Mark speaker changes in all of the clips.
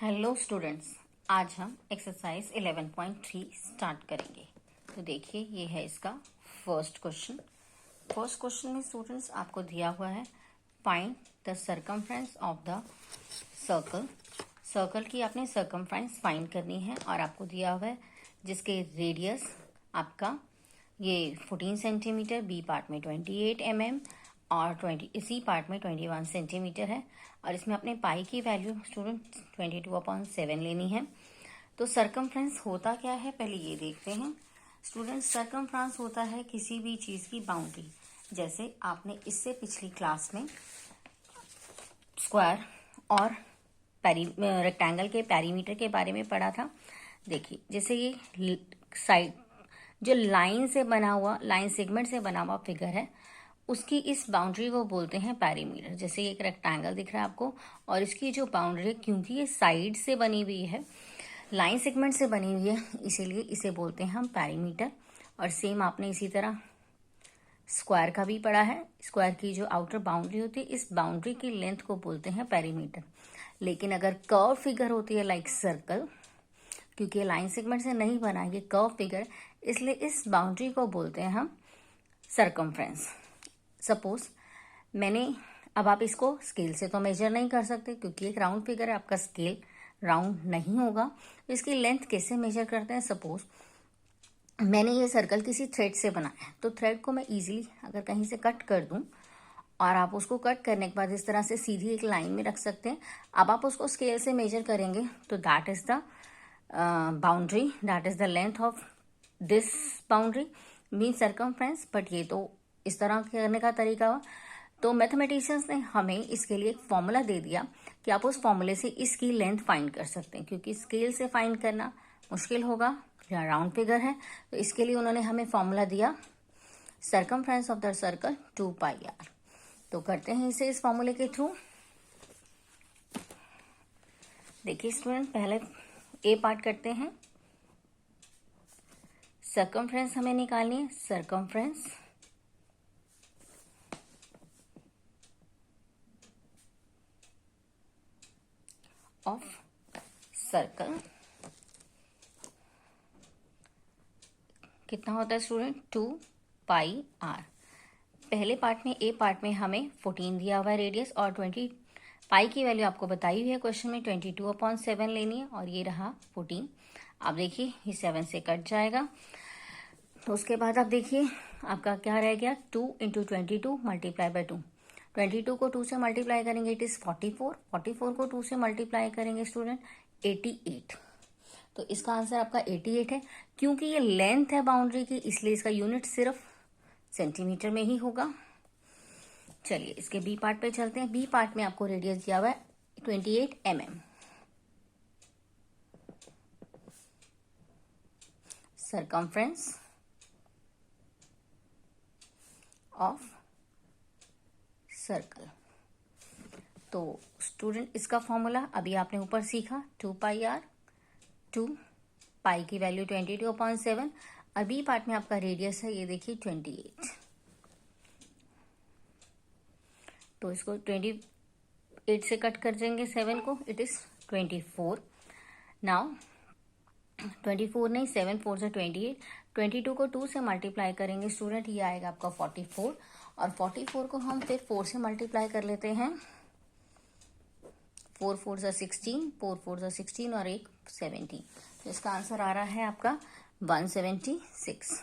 Speaker 1: Hello students, आज हम exercise 11.3 start करेंगे। तो देखिए, ये है इसका फर्स्ट क्वेश्चन। फर्स्ट क्वेश्चन में स्टूडेंट्स आपको दिया हुआ है find the circumference of the circle. Circle की आपने सरकमफ्रेंस फाइंड करनी है और आपको दिया हुआ है जिसके रेडियस आपका ये 14 सेंटीमीटर, बी पार्ट में 28 mm और 20 इसी पार्ट में 21 सेंटीमीटर है। और इसमें अपने पाई की वैल्यू स्टूडेंट 22/7 लेनी है। तो सरकमफ्रेंस होता क्या है, पहले ये देखते हैं स्टूडेंट। सरकमफ्रेंस होता है किसी भी चीज की बाउंड्री। जैसे आपने इससे पिछली क्लास में स्क्वायर और रेक्टेंगल के पेरीमीटर के बारे में पढ़ा था। देखिए, जैसे ये साइड जो लाइन से बना हुआ, लाइन सेगमेंट से बना हुआ फिगर है, उसकी इस बाउंड्री को बोलते हैं पेरीमीटर। जैसे एक रेक्टेंगल दिख रहा है आपको और इसकी जो बाउंड्री है, क्योंकि ये साइड से बनी हुई है, लाइन सेगमेंट से बनी हुई है, इसीलिए इसे बोलते हैं हम पेरीमीटर। और सेम आपने इसी तरह स्क्वायर का भी पढ़ा है। स्क्वायर की जो आउटर बाउंड्री होती है, इस बाउंड्री की लेंथ को बोलते हैं पेरीमीटर। लेकिन अगर कर्व फिगर होती है लाइक सर्कल, क्योंकि लाइन सेगमेंट से नहीं बना है, ये कर्व फिगर, इसलिए इस बाउंड्री को बोलते हैं हम सरकमफ्रेंस। सपोज मैंने, अब आप इसको स्केल से तो मेजर नहीं कर सकते क्योंकि एक राउंड फिगर है, आपका स्केल राउंड नहीं होगा। तो इसकी लेंथ कैसे मेजर करते हैं? सपोज मैंने ये सर्कल किसी थ्रेड से बनाया है, तो थ्रेड को मैं इजीली अगर कहीं से कट कर दूं और आप उसको कट करने के बाद इस तरह से सीधी एक लाइन में रख सकते हैं। अब आप उसको स्केल से मेजर करेंगे तो that is the boundary, that is the length of this boundary mean circumference. But ये तो इस तरह करने का तरीका हुआ। तो मैथमेटिशियंस ने हमें इसके लिए एक फॉर्मूला दे दिया कि आप उस फॉर्मूले से इसकी लेंथ फाइंड कर सकते हैं, क्योंकि स्केल से फाइंड करना मुश्किल होगा या राउंड फिगर है। तो इसके लिए उन्होंने हमें फॉर्मूला दिया circumference of the circle 2πr। तो करते हैं इसे इस फॉर्मूले के थ्रू। देखिए स्टूडेंट, पहले ए पार्ट करते हैं। सरकमफ्रेंस हमें निकालनी है। सरकमफ्रेंस ऑफ सर्कल कितना होता है स्टूडेंट? 2πr। पहले पार्ट में, ए पार्ट में हमें 14 दिया हुआ है रेडियस और 20 पाई की वैल्यू आपको बताई हुई है क्वेश्चन में 22/7 लेनी है और ये रहा 14। आप देखिए ये 7 से कट जाएगा। तो उसके बाद आप देखिए आपका क्या रह गया, 2 × 22 मल्टीप्लाई बाय 2। 22 को 2 से मल्टीप्लाई करेंगे इट इज 44। 44 को 2 से मल्टीप्लाई करेंगे स्टूडेंट 88। तो इसका आंसर आपका 88 है। क्योंकि ये लेंथ है बाउंड्री की, इसलिए इसका यूनिट सिर्फ सेंटीमीटर में ही होगा। चलिए इसके बी पार्ट पे चलते हैं। बी पार्ट में आपको रेडियस दिया हुआ है 28 mm। Circumference of circle. तो स्टूडेंट इसका फॉर्मूला अभी आपने ऊपर सीखा, 2πr, 2 पाई की वैल्यू 22/7 और बी पार्ट में आपका रेडियस है, ये देखिए 28। तो इसको 28 से कट कर देंगे 7 को, इट इज 24। नाउ 24 नहीं, 7 4 से 28। 22 को 2 से मल्टीप्लाई करेंगे स्टूडेंट, ये आएगा आपका 44 और 44 को हम फिर 4 से मल्टीप्लाई कर लेते हैं। 4 4 से 16, 4 4 से 16 और एक 17। तो इसका आंसर आ रहा है आपका 176।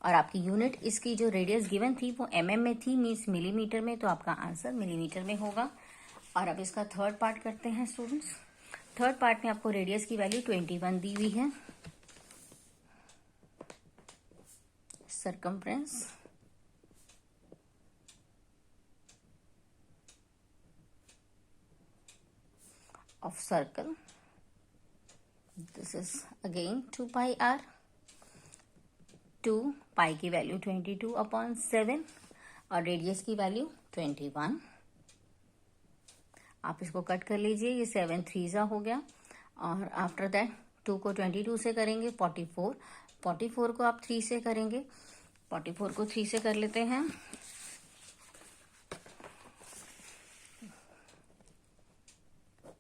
Speaker 1: और आपकी यूनिट, इसकी जो रेडियस गिवन थी वो mm में थी, मीन्स मिलीमीटर में, तो आपका आंसर मिलीमीटर में होगा। और अब इसका थर्ड पार्ट करते हैं स्टूडेंट्स। थर्ड पार्ट में आपको रेडियस की वैल्यू 21 दी हुई है। Circumference of circle, this is again 2πr। 2 पाई की वैल्यू 22/7 और रेडियस की वैल्यू 21। आप इसको कट कर लीजिए, ये 7 3 हो गया और आफ्टर दैट 2 को 22 से करेंगे 44। 44 को आप 3 से करेंगे, 44 को 3 से कर लेते हैं।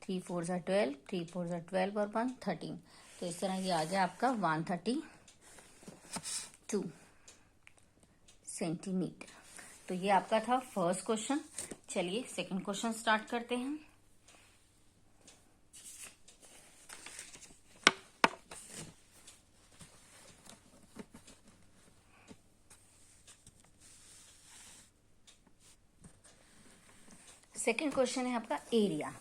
Speaker 1: 3 4 ज़ा 12, 3 4 ज़ा 12 और 1 13। तो इस तरह ये आ गया आपका 132 सेंटीमीटर। तो ये आपका था फर्स्ट क्वेश्चन। चलिए सेकंड क्वेश्चन स्टार्ट करते हैं। सेकंड क्वेश्चन है आपका एरिया।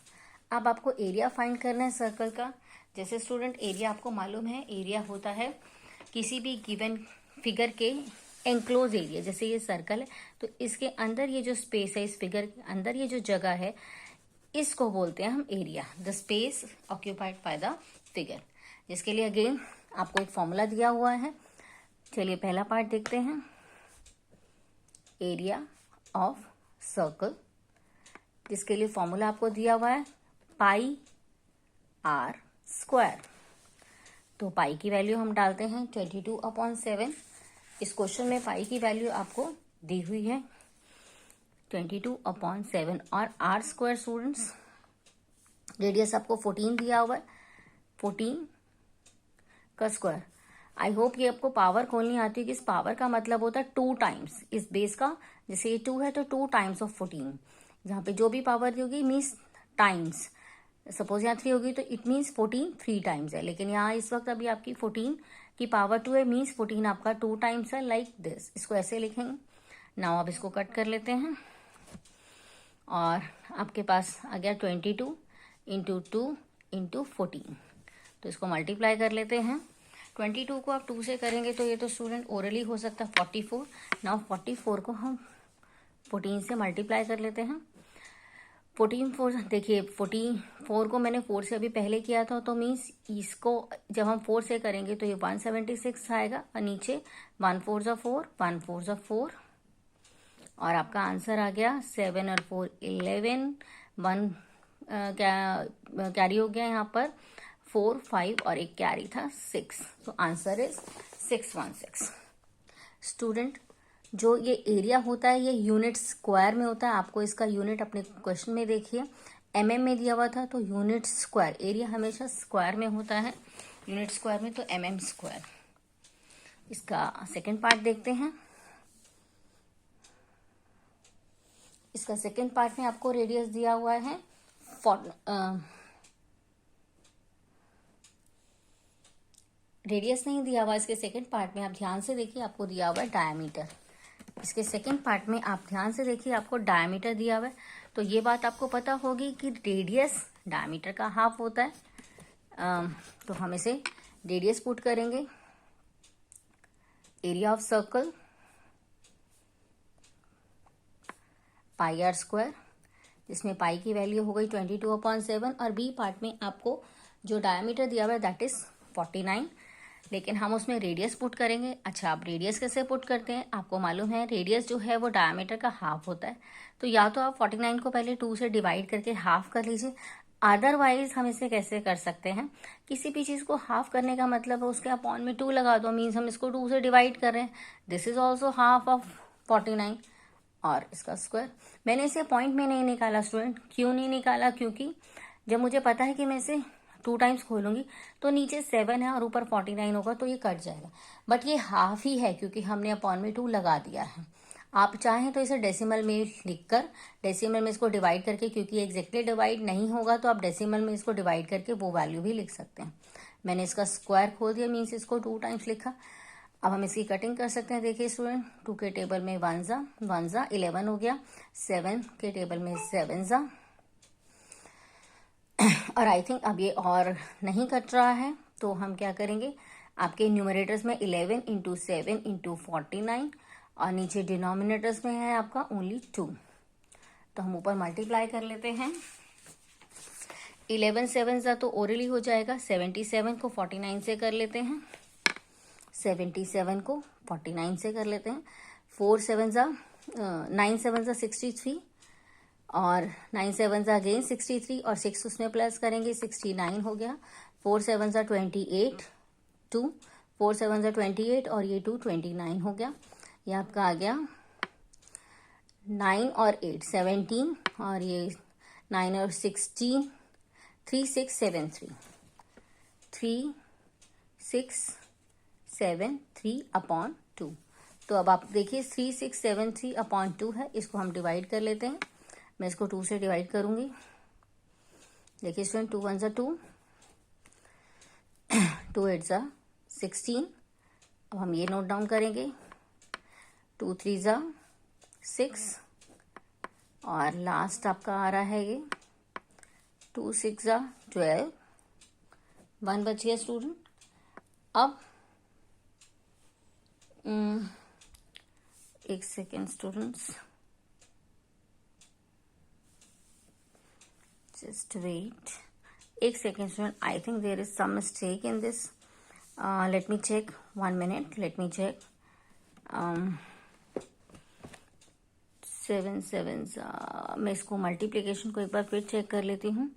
Speaker 1: अब आपको एरिया फाइंड करना है सर्कल का। जैसे स्टूडेंट एरिया आपको मालूम है, एरिया होता है किसी भी गिवन फिगर के एंक्लोज एरिया। जैसे ये सर्कल है तो इसके अंदर ये जो स्पेस है, इस फिगर के अंदर ये जो जगह है, इसको बोलते हैं हम area, the space occupied by the figure. जिसके लिए अगेन आपको एक फॉर्मूला दिया हुआ है। चलिए पहला पार्ट देखते हैं। एरिया ऑफ सर्कल, जिसके लिए फॉर्मूला आपको दिया हुआ है पाई आर स्क्वायर। तो पाई की वैल्यू हम डालते हैं 22/7। इस क्वेश्चन में पाई की वैल्यू आपको दी हुई है 22/7 और आर स्क्वायर स्टूडेंट्स, रेडियस आपको 14 दिया हुआ है, 14 का स्क्वायर। आई होप ये आपको पावर खोलनी आती है कि इस पावर का मतलब होता है 2 टाइम्स इस बेस का। जैसे ये 2 है तो 2 टाइम्स ऑफ 14। जहाँ पे जो भी पावर दी होगी मीन्स टाइम्स। सपोज यहाँ 3 होगी तो इट मीन्स 14 3 टाइम्स है, लेकिन यहाँ इस वक्त अभी आपकी 14 की पावर 2 है, मीन्स 14 आपका 2 टाइम्स है, लाइक दिस। इसको ऐसे लिखेंगे। नाउ आप इसको कट कर लेते हैं और आपके पास आ गया 22 इंटू 2 इंटू 14। तो इसको मल्टीप्लाई कर लेते हैं। 22 को आप 2 से करेंगे तो ये तो स्टूडेंट ओरली हो सकता है 44। नाउ 44 को हम 14 से मल्टीप्लाई कर लेते हैं। 14 4 देखिए 44 को मैंने 4 से अभी पहले किया था, तो मीन्स इसको जब हम 4 से करेंगे तो ये 176 आएगा और नीचे 1 4 ज़ा 4, 1 4 ज़ा 4 और आपका आंसर आ गया 7 और 4 11। 1 कैरी हो गया यहाँ पर 4 5 और एक कैरी था 6। तो आंसर इज 616। स्टूडेंट जो ये एरिया होता है ये यूनिट स्क्वायर में होता है। आपको इसका यूनिट अपने क्वेश्चन में देखिए mm में दिया हुआ था, तो यूनिट स्क्वायर, एरिया हमेशा स्क्वायर में होता है, यूनिट स्क्वायर में तो mm स्क्वायर। इसका सेकंड पार्ट देखते हैं। इसका सेकंड पार्ट में आपको रेडियस दिया हुआ है रेडियस नहीं दिया हुआ इसके सेकंड पार्ट में। आप ध्यान से देखिए, आपको दिया हुआ है डायमीटर। इसके सेकंड पार्ट में आप ध्यान से देखिए, आपको डायमीटर दिया हुआ है। तो ये बात आपको पता होगी कि रेडियस डायमीटर का हाफ होता है। तो हम इसे रेडियस पुट करेंगे। Area of circle pi r square, जिसमें पाई की वैल्यू हो गई 22/7 और बी पार्ट में आपको जो डायमीटर दिया हुआ है दैट इज 49, लेकिन हम उसमें रेडियस पुट करेंगे। अच्छा, आप रेडियस कैसे पुट करते हैं? आपको मालूम है रेडियस जो है वो डायमीटर का हाफ होता है। तो या तो आप 49 को पहले 2 से डिवाइड करके हाफ कर लीजिए, अदरवाइज हम इसे कैसे कर सकते हैं, किसी भी चीज को हाफ करने का मतलब है उसके अपॉन में 2 लगा दो, मीन्स हम इसको 2 से डिवाइड कर रहे हैं। This is also half of 49 और इसका स्क्वायर। मैंने इसे पॉइंट में नहीं निकाला स्टूडेंट। क्यों नहीं निकाला? क्योंकि जब मुझे पता है कि मैं इसे 2 टाइम्स खोलूंगी तो नीचे 7 है और ऊपर 49 होगा, तो ये कट जाएगा। बट ये हाफ ही है क्योंकि हमने अपॉन में 2 लगा दिया है। आप चाहें तो इसे डेसिमल में लिखकर, डेसिमल में इसको डिवाइड करके, क्योंकि एग्जैक्टली डिवाइड नहीं होगा तो आप डेसिमल में इसको डिवाइड करके वो वैल्यू भी लिख सकते हैं। मैंने इसका स्क्वायर खोल दिया, मीन्स इसको 2 टाइम्स लिखा। अब हम इसकी कटिंग कर सकते हैं। देखिए स्टूडेंट, 2 के टेबल में 1 ज़ा 11 हो गया, 7 के टेबल में 7 ज़ा, और आई थिंक अब ये और नहीं कट रहा है, तो हम क्या करेंगे, आपके न्यूमरेटर्स में 11 इंटू 7 इंटू 49 और नीचे डिनोमिनेटर्स में है आपका ओनली 2। तो हम ऊपर मल्टीप्लाई कर लेते हैं। 11 7 ज़ा तो ओरली हो जाएगा, 77 को 49 से कर लेते हैं, 77 को 49 से कर लेते हैं। 4 7 ज़ा 9 7 ज़ा 63 और 9 7 ज़ा अगेन 63 और 6 उसमें प्लस करेंगे 69 हो गया। 4 7 ज़ा 28 2 4 7 ज़ा 28 और ये 2 29 हो गया। ये आपका आ गया 9 और 8 17 और ये 9 और 16 3673 अपॉन 2। तो अब आप देखिए 3673 अपॉन 2 है, इसको हम डिवाइड कर लेते हैं। मैं इसको 2 से डिवाइड करूंगी। देखिए स्टूडेंट, 2 1 2, 2 8 16। अब हम ये नोट डाउन करेंगे, 2 3 6 और लास्ट आपका आ रहा है ये 2 6 12। 1 बच गया स्टूडेंट। अब एक सेकेंड स्टूडेंट्स, just wait. एक second student, I think there is some mistake in this. Let me check, 1 minute, let me check. 7 7 मैं इसको मल्टीप्लीकेशन को एक बार फिर चेक कर लेती हूँ।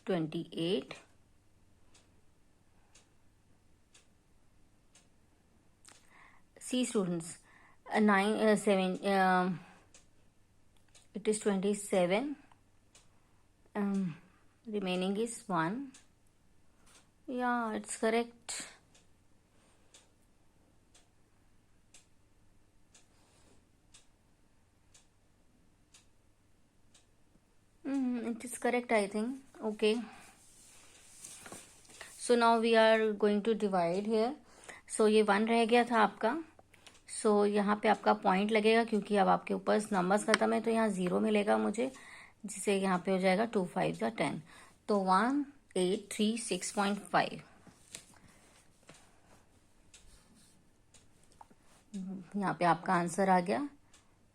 Speaker 1: $28 See students, 9 7 it is 27, remaining is 1. Yeah, it's correct. It is correct, I think. Okay, so now we are going to divide here. So ये 1 रह गया था आपका। सो यहाँ पे आपका पॉइंट लगेगा, क्योंकि अब आपके ऊपर नंबर्स खत्म है तो यहाँ 0 मिलेगा मुझे, जिससे यहाँ पे हो जाएगा 2 5 10। तो 1836.5 यहाँ पे आपका आंसर आ गया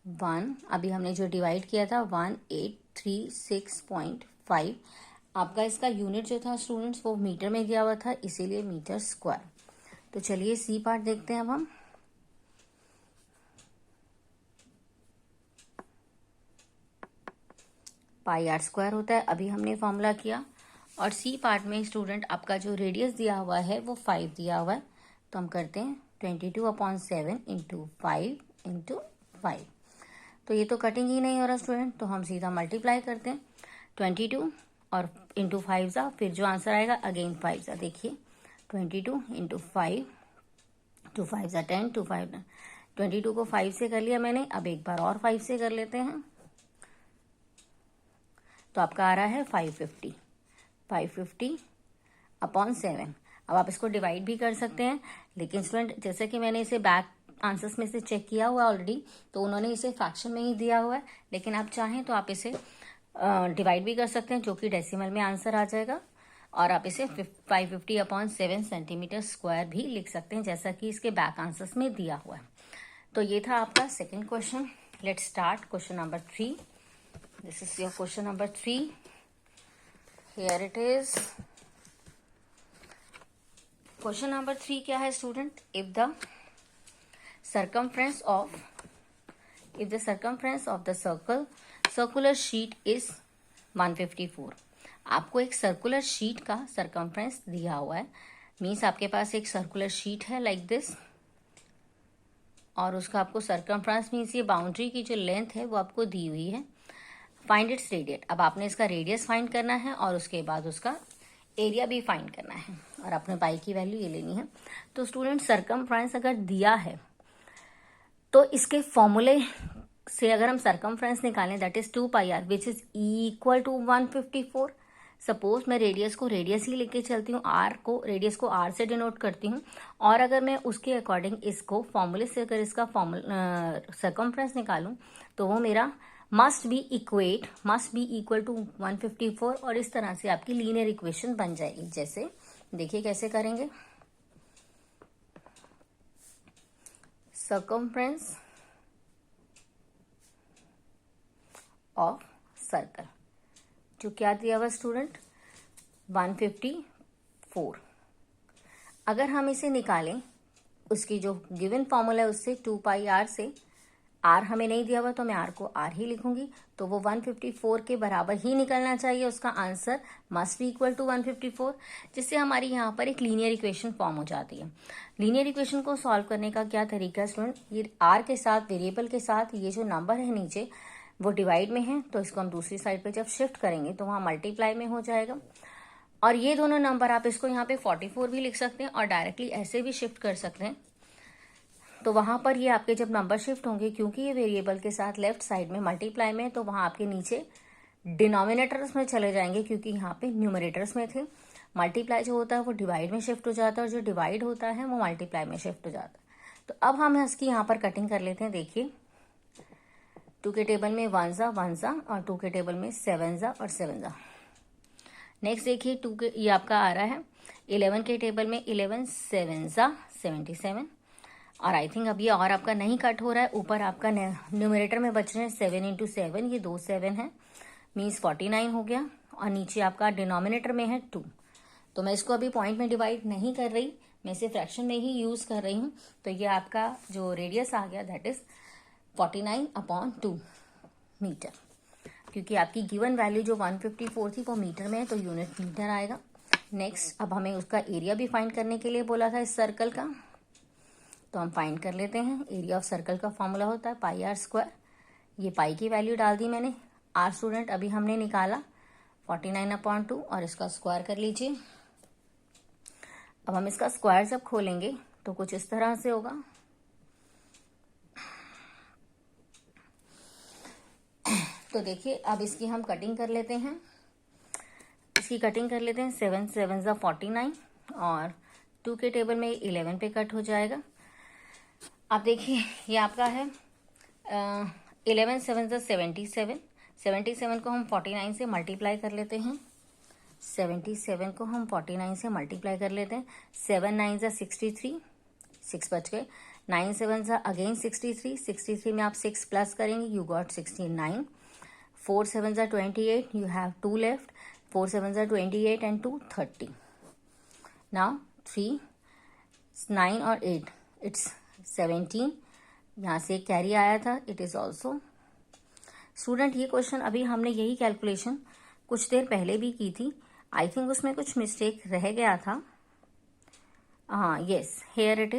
Speaker 1: 1। अभी हमने जो डिवाइड किया था 1836.5। आपका इसका यूनिट जो था स्टूडेंट्स वो मीटर में दिया हुआ था, इसीलिए मीटर स्क्वायर। तो चलिए सी पार्ट देखते हैं अब हम। पाई आर स्क्वायर होता है, अभी हमने फॉर्मूला किया। और सी पार्ट में स्टूडेंट आपका जो रेडियस दिया हुआ है वो 5 दिया हुआ है, तो हम करते हैं 22/7 इंटू 5 इंटू 5। तो ये तो कटिंग ही नहीं हो रहा स्टूडेंट, तो हम सीधा मल्टीप्लाई करते हैं 22 और इंटू 5 फिर जो आंसर आएगा अगेन 5 देखिए 22 इंटू 5, 2 5 10, 2 5 22 को 5 से कर लिया मैंने। अब एक बार और 5 से कर लेते हैं, तो आपका आ रहा है 550 अपॉन 7। अब आप इसको डिवाइड भी कर सकते हैं, लेकिन स्टूडेंट जैसे कि मैंने इसे बैक आंसर्स में से चेक किया हुआ ऑलरेडी, तो उन्होंने इसे फ्रैक्शन में ही दिया हुआ है। लेकिन आप चाहें तो आप इसे डिवाइड भी कर सकते हैं, जो कि डेसिमल में आंसर आ जाएगा। और आप इसे 550 अपॉन 7 सेंटीमीटर स्क्वायर भी लिख सकते हैं, जैसा कि इसके बैक आंसर्स में दिया हुआ है। तो ये था आपका second question. Let's start question number 3। This is your question number 3. Here it is. Question number 3 क्या है student? If the circumference of the circular sheet is 154. आपको एक सर्कुलर शीट का सर्कमफ्रेंस दिया हुआ है, मीन्स आपके पास एक सर्कुलर शीट है लाइक दिस, और उसका आपको सर्कमफ्रेंस मीन्स ये बाउंड्री की जो लेंथ है वो आपको दी हुई है। Find its radius. अब आपने इसका रेडियस फाइंड करना है और उसके बाद उसका एरिया भी फाइंड करना है, और अपने पाई की वैल्यू ये लेनी है। तो स्टूडेंट सर्कमफ्रेंस अगर दिया है तो इसके फॉर्मूले से अगर हम सर्कमफ्रेंस निकालें, that is 2 pi r which is equal to 154। Suppose मैं रेडियस को रेडियस ही लेके चलती हूँ, रेडियस को आर से डिनोट करती हूँ, और अगर मैं उसके अकॉर्डिंग इसको फॉर्मूले से अगर इसका सर्कमफ्रेंस निकालूं तो वो मेरा मस्ट बी इक्वल टू 154। और इस तरह से आपकी लीनियर इक्वेशन बन जाएगी। जैसे देखिए कैसे करेंगे। सर्कमफ्रेंस ऑफ सर्कल जो क्या दिया हुआ स्टूडेंट 154। अगर हम इसे निकालें उसकी जो गिवन फॉर्मूला है उससे 2 पाई आर से, आर हमें नहीं दिया हुआ तो मैं आर को आर ही लिखूंगी, तो वो 154 के बराबर ही निकलना चाहिए, उसका answer must be equal to 154, जिससे हमारी यहाँ पर एक लीनियर इक्वेशन फॉर्म हो जाती है। लीनियर इक्वेशन को सॉल्व करने का क्या तरीका है स्टूडेंट, ये आर के साथ वेरिएबल के साथ ये जो नंबर है नीचे वो डिवाइड में है, तो इसको हम दूसरी साइड पे जब शिफ्ट करेंगे तो वहाँ मल्टीप्लाई में हो जाएगा। और ये दोनों नंबर आप इसको यहाँ पे 44 भी लिख सकते हैं और डायरेक्टली ऐसे भी शिफ्ट कर सकते हैं, तो वहां पर ये आपके जब नंबर शिफ्ट होंगे, क्योंकि ये वेरिएबल के साथ लेफ्ट साइड में मल्टीप्लाई में, तो वहां आपके नीचे डिनोमिनेटर्स में चले जाएंगे, क्योंकि यहाँ पे न्यूमरेटर्स में थे। मल्टीप्लाई जो होता है वो डिवाइड में शिफ्ट हो जाता है और जो डिवाइड होता है वो मल्टीप्लाई में शिफ्ट हो जाता है। तो अब हम इसकी यहाँ पर कटिंग कर लेते हैं। देखिए 2 के टेबल में 1 जा और 2 के टेबल में 7 जा और 7 जा। नेक्स्ट देखिए 2 के ये आपका आ रहा है 11 के टेबल में 11 7 जा 77, और आई थिंक अब ये और आपका नहीं कट हो रहा है। ऊपर आपका न्यूमरेटर में बच रहे हैं 7 इंटू 7, ये 2 7 है, मीन्स 49 हो गया, और नीचे आपका डिनोमिनेटर में है 2। तो मैं इसको अभी पॉइंट में डिवाइड नहीं कर रही, मैं इसे फ्रैक्शन में ही यूज कर रही हूँ। तो ये आपका जो रेडियस आ गया दैट इज 49/2 मीटर, क्योंकि आपकी गिवन वैल्यू जो 154 थी वो मीटर में है, तो यूनिट मीटर आएगा। नेक्स्ट अब हमें उसका एरिया भी फाइंड करने के लिए बोला था इस सर्कल का, तो हम फाइंड कर लेते हैं। एरिया ऑफ सर्कल का फॉर्मूला होता है पाई आर स्क्वायर। ये पाई की वैल्यू डाल दी मैंने, आर स्टूडेंट अभी हमने निकाला 49/2, और इसका स्क्वायर कर लीजिए। अब हम इसका स्क्वायर जब खोलेंगे तो कुछ इस तरह से होगा। तो देखिए अब इसकी हम कटिंग कर लेते हैं, इसकी कटिंग कर लेते हैं। 7 7 जा 49 और 2 के टेबल में 11 पे कट हो जाएगा। आप देखिए ये आपका है 11 7 जा 77, 77 को हम 49 से मल्टीप्लाई कर लेते हैं, 77 को हम 49 से मल्टीप्लाई कर लेते हैं। 7 9 जा 63, 6 बच गए, 9 7 जा अगेन 63, 63 में आप 6 प्लस करेंगे, यू गॉट 69, 4 7 जा 28, यू हैव 2 लेफ्ट, 4 7 जा 28 एंड 2 30। नाउ 3 9 और 8 इट्स 17, यहाँ से कैरी आया था, इट इज ऑल्सो। स्टूडेंट ये क्वेश्चन अभी हमने यही कैलकुलेशन कुछ देर पहले भी की थी, आई थिंक उसमें कुछ मिस्टेक रह गया था। हाँ yes, here it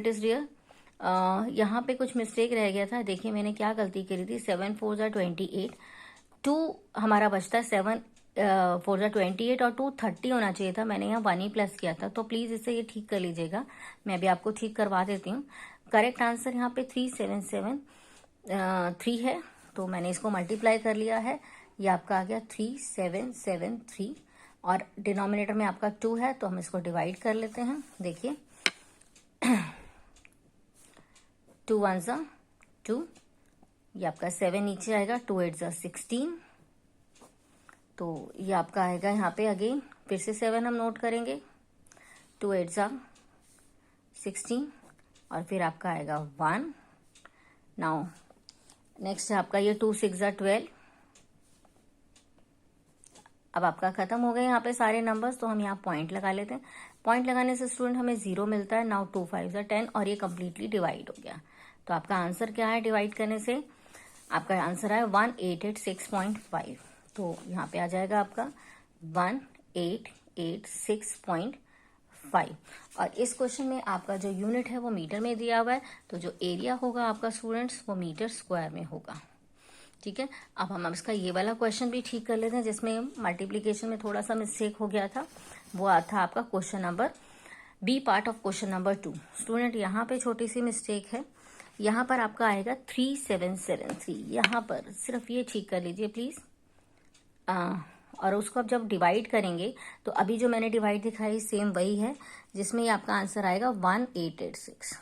Speaker 1: is dear, यहाँ पे कुछ मिस्टेक रह गया था। देखिए मैंने क्या गलती करी थी, 7 4 जा 28, 2 हमारा बचता है, 7 4 जा 28 और 2 30 होना चाहिए था, मैंने यहाँ 1 ही प्लस किया था। तो प्लीज इसे ये ठीक कर लीजिएगा, मैं भी आपको ठीक करवा देती हूँ। करेक्ट आंसर यहाँ पे 3773 है, तो मैंने इसको मल्टीप्लाई कर लिया है, ये आपका आ गया 3773, और डिनोमिनेटर में आपका 2 है, तो हम इसको डिवाइड कर लेते हैं। देखिए 2 1 जा 2, ये आपका 7 नीचे आएगा, 2 8 जा 16, तो ये आपका आएगा यहाँ पे अगेन फिर से 7 हम नोट करेंगे, 2 8 जा 16, और फिर आपका आएगा 1। नाउ नेक्स्ट है आपका ये 2 6 जा 12। अब आपका खत्म हो गए यहाँ पे सारे नंबर्स, तो हम यहाँ पॉइंट लगा लेते हैं। पॉइंट लगाने से स्टूडेंट हमें 0 मिलता है। नाउ 2 5 जा 10, और ये कंप्लीटली डिवाइड हो गया। तो आपका आंसर क्या है डिवाइड करने से, आपका आंसर है 1886.5। तो यहाँ पे आ जाएगा आपका 1886.5। और इस क्वेश्चन में आपका जो यूनिट है वो मीटर में दिया हुआ है, तो जो एरिया होगा आपका स्टूडेंट्स वो मीटर स्क्वायर में होगा। ठीक है, अब हम इसका ये वाला क्वेश्चन भी ठीक कर लेते हैं, जिसमें मल्टीप्लीकेशन में थोड़ा सा मिस्टेक हो गया था। वो था आपका question number B, part of question number 2। Student यहाँ पे छोटी सी मिस्टेक है, यहाँ पर आपका आएगा 3773, यहाँ पर सिर्फ ये ठीक कर लीजिए प्लीज। और उसको अब जब डिवाइड करेंगे तो अभी जो मैंने डिवाइड दिखाई सेम वही है, जिसमें ये आपका आंसर आएगा 1886।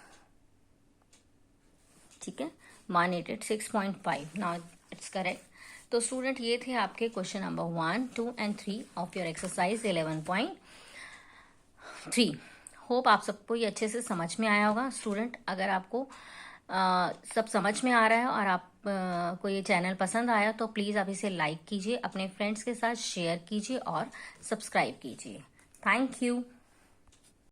Speaker 1: ठीक है, 1886.5। Now it's correct. तो स्टूडेंट ये थे आपके question number 1 2 and 3 of your exercise 11.3। Hope आप सबको ये अच्छे से समझ में आया होगा। स्टूडेंट अगर आपको सब समझ में आ रहा है और आप को ये चैनल पसंद आया तो प्लीज़ आप इसे लाइक कीजिए, अपने फ्रेंड्स के साथ शेयर कीजिए और सब्सक्राइब कीजिए। Thank you.